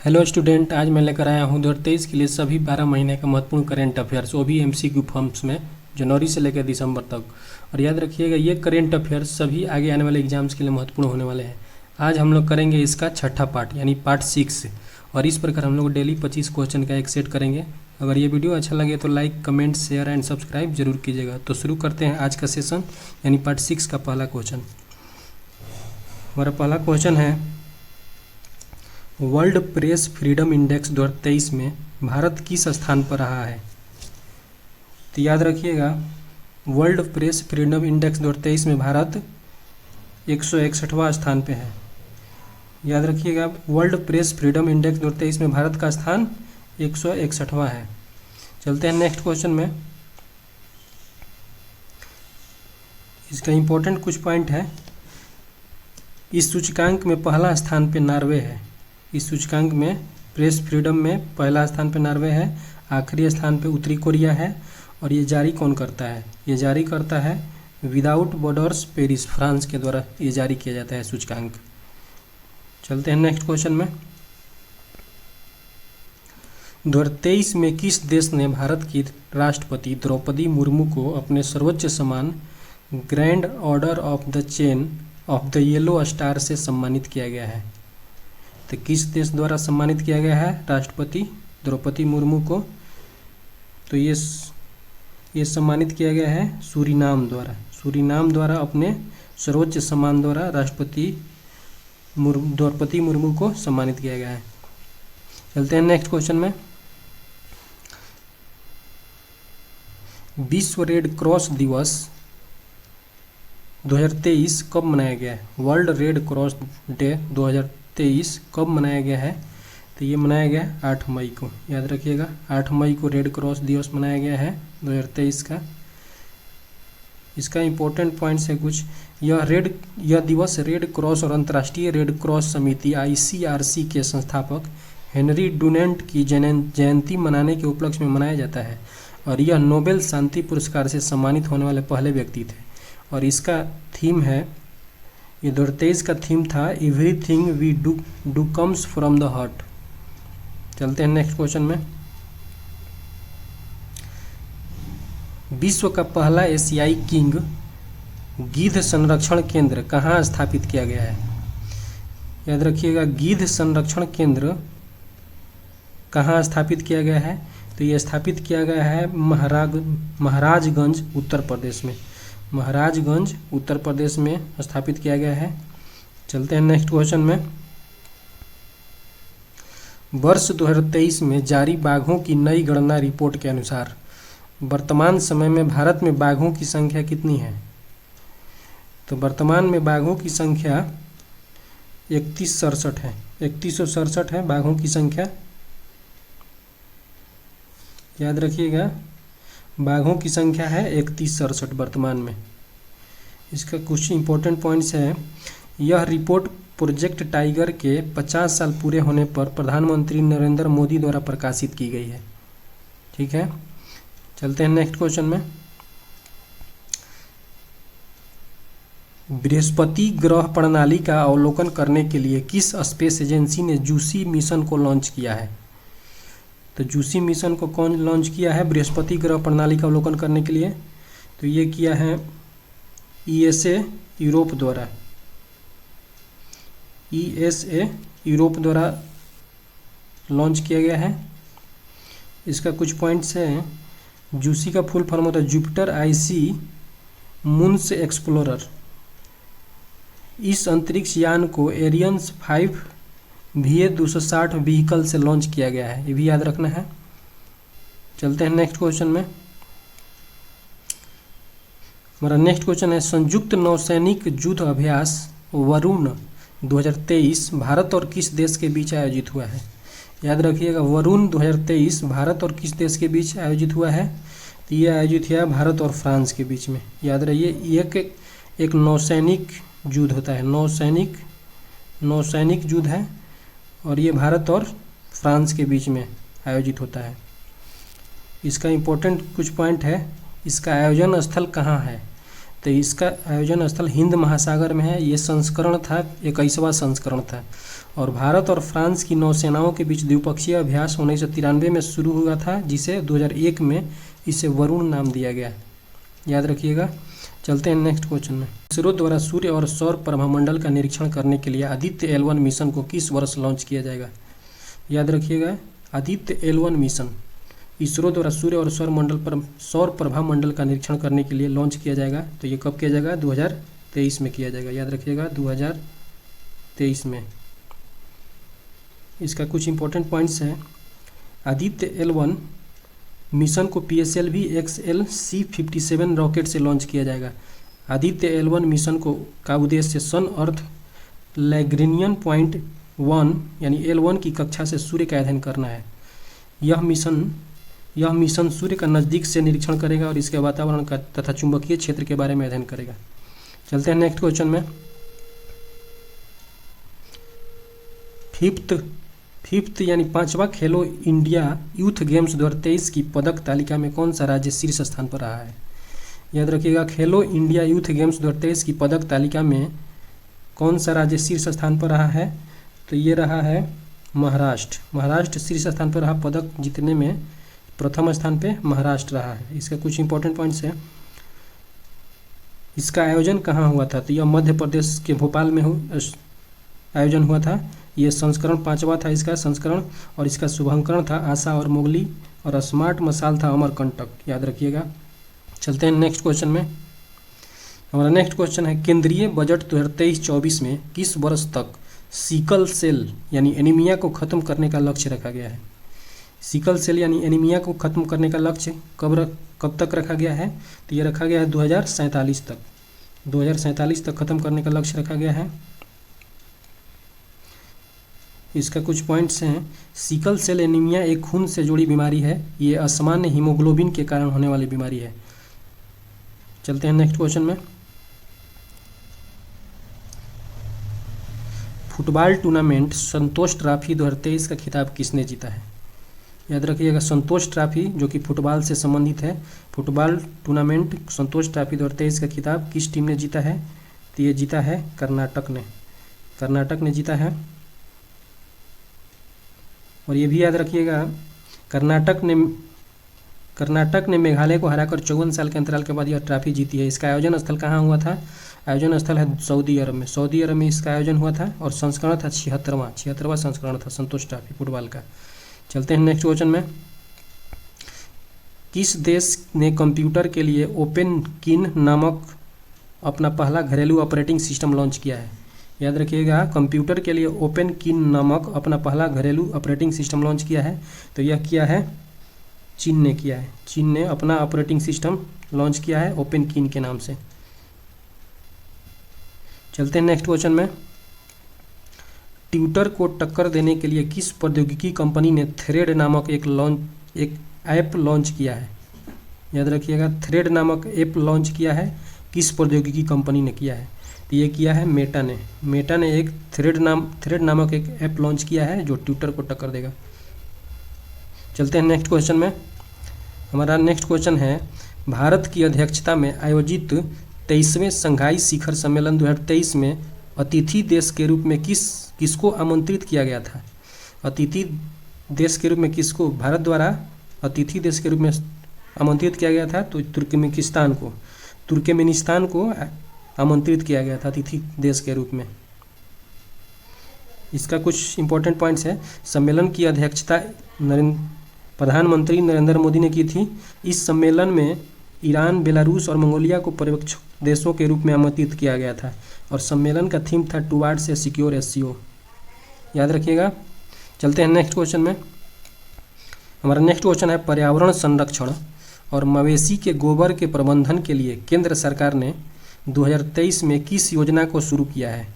Hello student, आज मैं लेकर आया हूँ 2023 के लिए सभी 12 महीने का महत्वपूर्ण करेंट अफेयर्स, वो भी MCQ फॉर्म्स में जनवरी से लेकर दिसंबर तक। और याद रखिएगा, ये करेंट अफेयर्स सभी आगे आने वाले एग्जाम्स के लिए महत्वपूर्ण होने वाले हैं। आज हम लोग करेंगे इसका छठा पार्ट यानी पार्ट 6, और इस प्रकार हम लोग डेली 25 क्वेश्चन का एक सेट करेंगे। अगर ये वीडियो अच्छा लगे तो like, comment, share and subscribe जरूर कीजिएगा। तो शुरू करते हैं आज का सेशन यानी पार्ट 6 का पहला क्वेश्चन। हमारा पहला क्वेश्चन है, वर्ल्ड प्रेस फ्रीडम इंडेक्स 2023 में भारत किस स्थान पर रहा है? तो याद रखिएगा, वर्ल्ड प्रेस फ्रीडम इंडेक्स 2023 में भारत 161वां स्थान पे है। याद रखिएगा, वर्ल्ड प्रेस फ्रीडम इंडेक्स 2023 में भारत का स्थान 161वां है। चलते हैं नेक्स्ट क्वेश्चन में। इसका इंपॉर्टेंट कुछ पॉइंट है। इस सूचकांक में पहला स्थान पे नॉर्वे है। इस सूचकांक में प्रेस फ्रीडम में पहला स्थान पे नॉर्वे है, आखिरी स्थान पे उत्तरी कोरिया है। और ये जारी कौन करता है? ये जारी करता है विदाउट बॉर्डर्स पेरिस, फ्रांस के द्वारा ये जारी किया जाता है सूचकांक। चलते हैं नेक्स्ट क्वेश्चन में। 2023 में किस देश ने भारत की राष्ट्रपति द्रौपदी मुर्मू को अपने सर्वोच्च सम्मान grand order of the chain of the yellow star से सम्मानित किया गया है? तो किस देश द्वारा सम्मानित किया गया है राष्ट्रपति द्रौपदी मुर्मू को? तो ये सम्मानित किया गया है सूरीनाम द्वारा। सूरीनाम द्वारा अपने सर्वोच्च सम्मान द्वारा राष्ट्रपति द्रौपदी मुर्मू को सम्मानित किया गया है। चलते हैं नेक्स्ट क्वेश्चन में। विश्व रेड क्रॉस दिवस 2023 कब मनाया गया है? वर्ल्ड रेड क्रॉस डे 2023 कब मनाया गया है? तो ये मनाया गया 8 मई को। याद रखिएगा, 8 मई को रेड क्रॉस दिवस मनाया गया है 2023 का। इसका इम्पोर्टेंट पॉइंट्स है कुछ। यह दिवस रेड क्रॉस और अंतर्राष्ट्रीय रेड क्रॉस समिति ICRC के संस्थापक हेनरी डुनेंट की जयंती मनाने के उपलक्ष्य में मनाया जाता है। और यह नोबेल शांति पुरस्कार से सम्मानित होने वाले पहले व्यक्ति थे। और इसका थीम है, ये 2023 का थीम था everything we do comes from the heart. चलते हैं नेक्स्ट क्वेश्चन में। विश्व का पहला एशियाई किंग गिद्ध संरक्षण केंद्र कहाँ स्थापित किया गया है? याद रखिएगा, गिद्ध संरक्षण केंद्र कहाँ स्थापित किया गया है? तो ये स्थापित किया गया है महाराजगंज उत्तर प्रदेश में। महाराजगंज उत्तर प्रदेश में स्थापित किया गया है। चलते हैं नेक्स्ट क्वेश्चन में। वर्ष 2023 में जारी बाघों की नई गणना रिपोर्ट के अनुसार वर्तमान समय में भारत में बाघों की संख्या कितनी है? तो वर्तमान में बाघों की संख्या 3167 है। 3167 है बाघों की संख्या। याद रखिएगा, बाघों की संख्या है 3167 वर्तमान में। इसका कुछ इंपॉर्टेंट पॉइंट्स हैं। यह रिपोर्ट प्रोजेक्ट टाइगर के 50 साल पूरे होने पर प्रधानमंत्री नरेंद्र मोदी द्वारा प्रकाशित की गई है। ठीक है, चलते हैं नेक्स्ट क्वेश्चन में। बृहस्पति ग्रह प्रणाली का अवलोकन करने के लिए किस स्पेस एजेंसी ने जूसी मिशन को लॉन्च किया है? तो जूसी मिशन को कौन लॉन्च किया है बृहस्पति ग्रह प्रणाली का अवलोकन करने के लिए? तो ये किया है ESA यूरोप द्वारा। ESA यूरोप द्वारा लॉन्च किया गया है। इसका कुछ पॉइंट्स हैं। जूसी का फुल फॉर्म होता है जुपिटर आईसी मून्स एक्सप्लोरर। इस अंतरिक्ष यान को एरियन्स 5 VA260 व्हीकल से लॉन्च किया गया है, ये भी याद रखना है। चलते हैं नेक्स्ट क्वेश्चन में। हमारा नेक्स्ट क्वेश्चन है, संयुक्त नौसैनिक युद्ध अभ्यास वरुण 2023 भारत और किस देश के बीच आयोजित हुआ है? याद रखिएगा, वरुण 2023 भारत और किस देश के बीच आयोजित हुआ है? तो ये आयोजित हुआ भारत और फ्रांस के बीच में। याद रहिए, एक नौसैनिक युद्ध होता है, नौसैनिक युद्ध है, और ये भारत और फ्रांस के बीच में आयोजित होता है। इसका इम्पोर्टेंट कुछ पॉइंट है। इसका आयोजन स्थल कहाँ है? तो इसका आयोजन स्थल हिंद महासागर में है। ये संस्करण था 21वां संस्करण था। और भारत और फ्रांस की नौसेनाओं के बीच द्विपक्षीय अभ्यास 1993 में शुरू हुआ था, जिसे 2001 में इसे वरुण नाम दिया गया। याद रखिएगा। चलते हैं नेक्स्ट क्वेश्चन में। इसरो द्वारा सूर्य और सौर प्रभामंडल का निरीक्षण करने के लिए आदित्य L1 मिशन को किस वर्ष लॉन्च किया जाएगा? याद रखिएगा, आदित्य L1 मिशन इसरो द्वारा सूर्य और सौर प्रभामंडल का निरीक्षण करने के लिए लॉन्च किया जाएगा। तो ये कब किया जाएगा? 2023 में किया जाएगा। याद रखिएगा, 2023 में। इसका कुछ इंपॉर्टेंट पॉइंट्स हैं। आदित्य L1 मिशन को PSLV XL C57 रॉकेट से लॉन्च किया जाएगा। आदित्य L1 मिशन का उद्देश्य सन अर्थ लैग्रेनियन पॉइंट 1 यानी L1 की कक्षा से सूर्य का अध्ययन करना है। यह मिशन सूर्य का नज़दीक से निरीक्षण करेगा और इसके वातावरण का तथा चुंबकीय क्षेत्र के बारे में अध्ययन करेगा। चलते हैं नेक्स्ट क्वेश्चन में। फिफ्थ यानी 5वां खेलो इंडिया यूथ गेम्स 2023 की पदक तालिका में कौन सा राज्य शीर्ष स्थान पर रहा है? याद रखिएगा, खेलो इंडिया यूथ गेम्स 2023 की पदक तालिका में कौन सा राज्य शीर्ष स्थान पर रहा है? तो ये रहा है महाराष्ट्र। महाराष्ट्र शीर्ष स्थान पर रहा। पदक जीतने में प्रथम स्थान पे महाराष्ट्र रहा है। इसका कुछ इंपॉर्टेंट पॉइंट्स हैं। इसका आयोजन कहाँ हुआ था? तो यह मध्य प्रदेश के भोपाल में आयोजन हुआ था। ये संस्करण 5वां था इसका संस्करण, और इसका शुभांकरण था आशा और मोगली, और स्मार्ट मसाल था अमरकंटक। याद रखिएगा। चलते हैं नेक्स्ट क्वेश्चन में। हमारा नेक्स्ट क्वेश्चन है, केंद्रीय बजट 2023-24 में किस वर्ष तक सिकल सेल यानी एनीमिया को खत्म करने का लक्ष्य रखा गया है? सिकल सेल यानी एनीमिया को खत्म करने का लक्ष्य कब तक रखा गया है? तो ये रखा गया है 2047 तक। 2047 तक खत्म करने का लक्ष्य रखा गया है। इसका कुछ पॉइंट्स हैं। सिकल सेल एनीमिया एक खून से जुड़ी बीमारी है। ये असामान्य हीमोग्लोबिन के कारण होने वाली बीमारी है। चलते हैं नेक्स्ट क्वेश्चन में। फुटबॉल टूर्नामेंट संतोष ट्रॉफी 2023 का खिताब किसने जीता है? याद रखिएगा, संतोष ट्रॉफी जो कि फुटबॉल से संबंधित है। फुटबॉल टूर्नामेंट संतोष ट्रॉफी 2023 का खिताब किस टीम ने जीता है? तो ये जीता है कर्नाटक ने जीता है। और ये भी याद रखिएगा, कर्नाटक ने मेघालय को हराकर 54 साल के अंतराल के बाद यह ट्रॉफी जीती है। इसका आयोजन स्थल कहाँ हुआ था? आयोजन स्थल है सऊदी अरब में। सऊदी अरब में इसका आयोजन हुआ था और संस्करण था 76वां संस्करण था संतोष ट्रॉफी फुटबॉल का। चलते हैं नेक्स्ट क्वेश्चन में। किस देश ने कंप्यूटर के लिए ओपन किन नामक अपना पहला घरेलू ऑपरेटिंग सिस्टम लॉन्च किया है? याद रखिएगा, कंप्यूटर के लिए ओपन किन नामक अपना पहला घरेलू ऑपरेटिंग सिस्टम लॉन्च किया है। तो यह किया है चीन ने किया है। चीन ने अपना ऑपरेटिंग सिस्टम लॉन्च किया है ओपन किन के नाम से। चलते हैं नेक्स्ट क्वेश्चन में। ट्विटर को टक्कर देने के लिए किस प्रौद्योगिकी कंपनी ने थ्रेड नामक एक ऐप लॉन्च किया है? याद रखिएगा, थ्रेड नामक ऐप लॉन्च किया है। किस प्रौद्योगिकी कंपनी ने किया है? तो ये किया है मेटा ने एक थ्रेड नामक एक ऐप लॉन्च किया है जो ट्विटर को टक्कर देगा। चलते हैं नेक्स्ट क्वेश्चन में। हमारा नेक्स्ट क्वेश्चन है, भारत की अध्यक्षता में आयोजित 23वें शंघाई शिखर सम्मेलन 2023 में अतिथि देश के रूप में किसको आमंत्रित किया गया था? अतिथि देश के रूप में किसको भारत द्वारा अतिथि देश के रूप में आमंत्रित किया गया था? तो तुर्कमेनिस्तान को आमंत्रित किया गया था अतिथि देश के रूप में। इसका कुछ इंपॉर्टेंट पॉइंट्स है। सम्मेलन की अध्यक्षता प्रधानमंत्री नरेंद्र मोदी ने की थी। इस सम्मेलन में ईरान, बेलारूस और मंगोलिया को पर्यवेक्षक देशों के रूप में आमंत्रित किया गया था और सम्मेलन का थीम था टुवार्ड्स ए सिक्योर एससीओ। याद रखिएगा। चलते हैं नेक्स्ट क्वेश्चन में। हमारा नेक्स्ट क्वेश्चन है, पर्यावरण संरक्षण और मवेशी के गोबर के प्रबंधन के लिए केंद्र सरकार ने 2023 में किस योजना को शुरू किया है?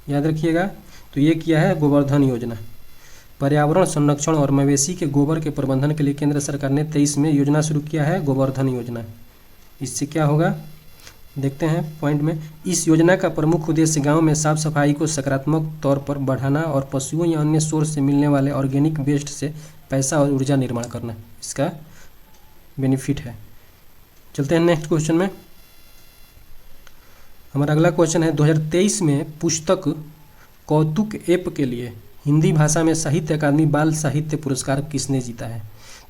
याद रखिएगा, तो ये किया है गोवर्धन योजना। पर्यावरण संरक्षण और मवेशी के गोबर के प्रबंधन के लिए केंद्र सरकार ने 23 में योजना शुरू किया है गोवर्धन योजना। इससे क्या होगा देखते हैं पॉइंट में। इस योजना का प्रमुख उद्देश्य गांव में साफ सफाई को सकारात्मक तौर पर बढ़ाना और पशुओं या अन्य सोर्स से मिलने वाले ऑर्गेनिक वेस्ट से पैसा और ऊर्जा निर्माण करना इसका बेनिफिट है। चलते हैं नेक्स्ट क्वेश्चन में। हमारा अगला क्वेश्चन है 2023 में पुस्तक कौतुक ऐप के लिए हिंदी भाषा में साहित्य अकादमी बाल साहित्य पुरस्कार किसने जीता है?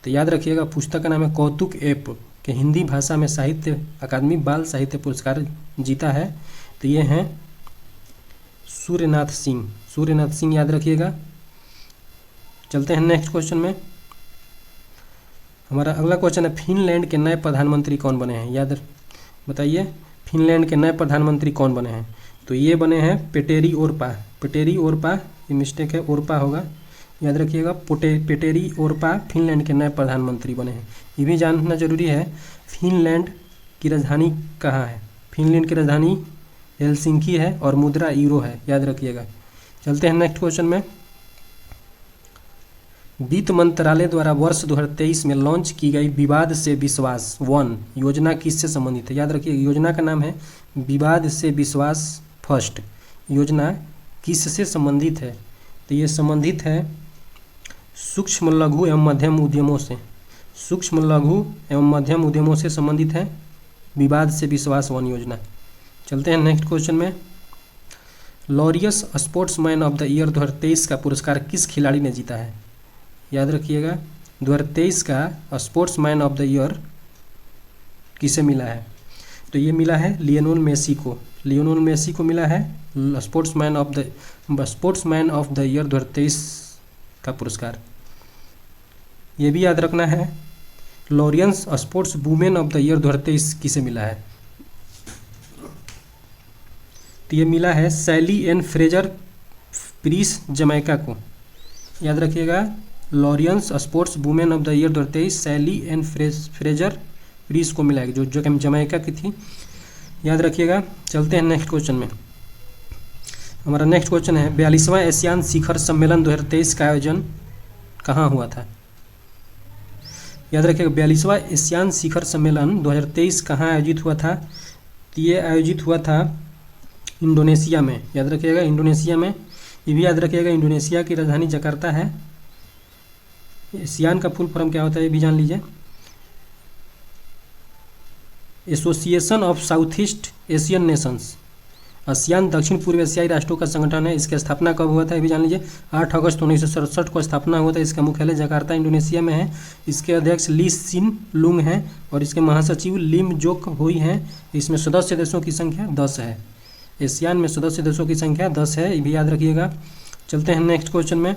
तो याद रखिएगा पुस्तक का नाम है कौतुक ऐप के हिंदी भाषा में साहित्य अकादमी बाल साहित्य पुरस्कार जीता है। तो ये हैं सूर्यनाथ सिंह। सूर्यनाथ सिंह याद रखिएगा। चलते हैं नेक्स्ट क्वेश्चन में। हमारा अगला क्वेश्चन है फिनलैंड के नए प्रधानमंत्री कौन बने हैं? याद बताइए फिनलैंड के नए प्रधानमंत्री कौन बने हैं? तो ये बने हैं पेटेरी ओरपा। पेटेरी ओरपा, ये मिस्टेक है, ओरपा होगा, याद रखिएगा। पेटेरी ओरपा फिनलैंड के नए प्रधानमंत्री बने हैं। ये भी जानना जरूरी है फिनलैंड की राजधानी कहाँ है। फिनलैंड की राजधानी हेलसिंकी है और मुद्रा यूरो है, याद रखिएगा। चलते हैं नेक्स्ट क्वेश्चन में। वित्त मंत्रालय द्वारा वर्ष 2023 में लॉन्च की गई विवाद से विश्वास 1 योजना किससे संबंधित है? याद रखिए योजना का नाम है विवाद से विश्वास फर्स्ट। योजना किससे संबंधित है? तो ये संबंधित है सूक्ष्म लघु एवं मध्यम उद्यमों से। सूक्ष्म लघु एवं मध्यम उद्यमों से संबंधित है विवाद से विश्वास 1 योजना। चलते हैं नेक्स्ट क्वेश्चन में। Laureus sportsman of the year 2023 का पुरस्कार किस खिलाड़ी ने जीता है? याद रखिएगा 2023 का स्पोर्ट्समैन ऑफ द ईयर किसे मिला है? तो ये मिला है लियोनेल मेसी को। लियोनेल मेसी को मिला है स्पोर्ट्समैन ऑफ द ईयर 2023 का पुरस्कार। ये भी याद रखना है Laureus sports women of the year 2023 किसे मिला है? तो ये मिला है Sally Ann Fraser Pryce Jamaica को। याद रखिएगा Laureus sports women of the year 2023 Sally Ann Fraser Pryce को मिला है, जो जमैका की थी, याद रखिएगा। चलते हैं नेक्स्ट क्वेश्चन में। हमारा नेक्स्ट क्वेश्चन है 42वां एशियान शिखर सम्मेलन 2023 का आयोजन कहाँ हुआ था? याद रखिएगा 42वां एशियान शिखर सम्मेलन 2023 कहाँ आयोजित हुआ था? तो ये आयोजित हुआ था इंडोनेशिया में। याद रखिएगा इंडोनेशिया में। ये भी याद रखिएगा इंडोनेशिया की राजधानी जकार्ता है। एशियान का फुल फॉर्म क्या होता है ये भी जान लीजिए। Association of south east Asian Nations. ASEAN दक्षिण पूर्व एशियाई राष्ट्रों का संगठन है। इसकी स्थापना कब हुआ था ये भी जान लीजिए। 8 अगस्त 1967 को स्थापना हुआ था। इसका मुख्यालय जकार्ता इंडोनेशिया में है। इसके अध्यक्ष ली सिन लुंग हैं और इसके महासचिव लिम जोक हुई हैं। इसमें सदस्य देशों की संख्या 10 है। एशियान में सदस्य देशों की संख्या 10 है, ये भी याद रखिएगा। चलते हैं नेक्स्ट क्वेश्चन में।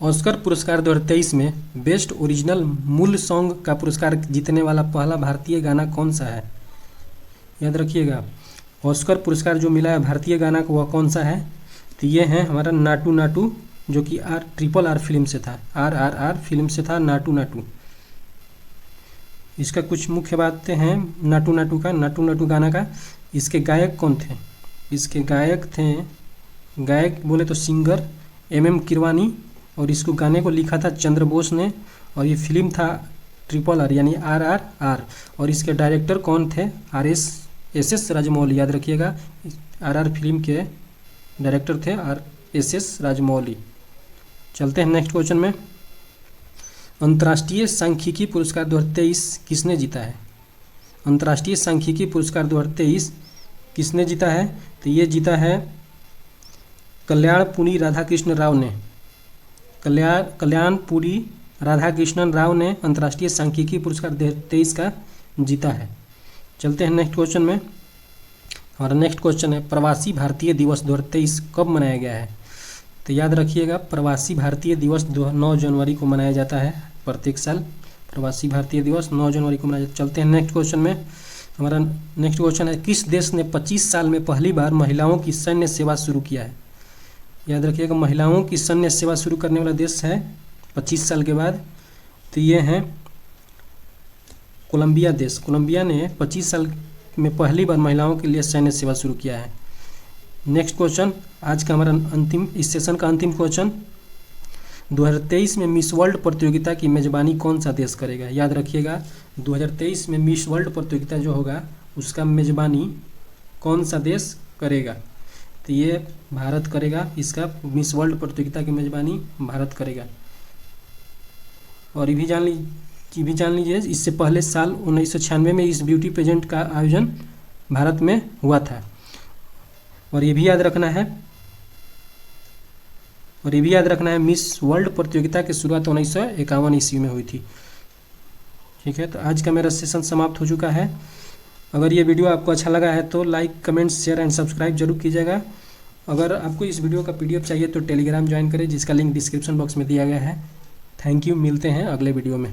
ऑस्कर पुरस्कार 2023 में बेस्ट ओरिजिनल मूल सॉन्ग का पुरस्कार जीतने वाला पहला भारतीय गाना कौन सा है? याद रखिएगा ऑस्कर पुरस्कार जो मिला है भारतीय गाना को वह कौन सा है? तो ये है हमारा नाटू नाटू, जो कि RRR फिल्म से था। RRR फिल्म से था नाटू नाटू। इसका कुछ मुख्य बातें हैं नाटू नाटू गाना का। इसके गायक कौन थे? इसके गायक बोले तो सिंगर MM किरवानी, और इसको गाने को लिखा था चंद्र बोस ने, और ये फिल्म था RRR यानी RRR। और इसके डायरेक्टर कौन थे? SS राजमौली। याद रखिएगा RR फिल्म के डायरेक्टर थे SS राजमौली। चलते हैं नेक्स्ट क्वेश्चन में। अंतर्राष्ट्रीय सांख्यिकी पुरस्कार 2023 किसने जीता है? अंतर्राष्ट्रीय सांख्यिकी पुरस्कार 2023 किसने जीता है? तो ये जीता है कल्याणपुरी राधाकृष्ण राव ने। कल्याणपुरी राधाकृष्णन राव ने अंतर्राष्ट्रीय सांख्यिकी पुरस्कार 2023 का जीता है। चलते हैं नेक्स्ट क्वेश्चन में। हमारा नेक्स्ट क्वेश्चन है प्रवासी भारतीय दिवस 2023 कब मनाया गया है? तो याद रखिएगा प्रवासी भारतीय दिवस 9 जनवरी को मनाया जाता है प्रत्येक साल। प्रवासी भारतीय दिवस 9 जनवरी को मनाया जाता है। चलते हैं नेक्स्ट क्वेश्चन में। हमारा नेक्स्ट क्वेश्चन है किस देश ने 25 साल में पहली बार महिलाओं की सैन्य सेवा शुरू किया है? याद रखिएगा महिलाओं की सैन्य सेवा शुरू करने वाला देश है 25 साल के बाद। तो ये हैं कोलंबिया देश। कोलंबिया ने 25 साल में पहली बार महिलाओं के लिए सैन्य सेवा शुरू किया है। नेक्स्ट क्वेश्चन आज का हमारा इस सेशन का अंतिम क्वेश्चन 2023 में मिस वर्ल्ड प्रतियोगिता की मेजबानी कौन सा देश करेगा? याद रखिएगा 2023 में मिस वर्ल्ड प्रतियोगिता जो होगा उसका मेजबानी कौन सा देश करेगा? तो ये भारत करेगा। इसका मिस वर्ल्ड प्रतियोगिता की मेजबानी भारत करेगा। और ये भी जान लीजिए इससे पहले साल 1996 में इस ब्यूटी पेजेंट का आयोजन भारत में हुआ था। और ये भी याद रखना है मिस वर्ल्ड प्रतियोगिता की शुरुआत 1951 ईस्वी में हुई थी। ठीक है, तो आज का मेरा सेशन समाप्त हो चुका है। अगर ये वीडियो आपको अच्छा लगा है तो like, comment, share and subscribe जरूर कीजिएगा। अगर आपको इस वीडियो का PDF चाहिए तो टेलीग्राम ज्वाइन करें, जिसका लिंक डिस्क्रिप्शन बॉक्स में दिया गया है। थैंक यू, मिलते हैं अगले वीडियो में।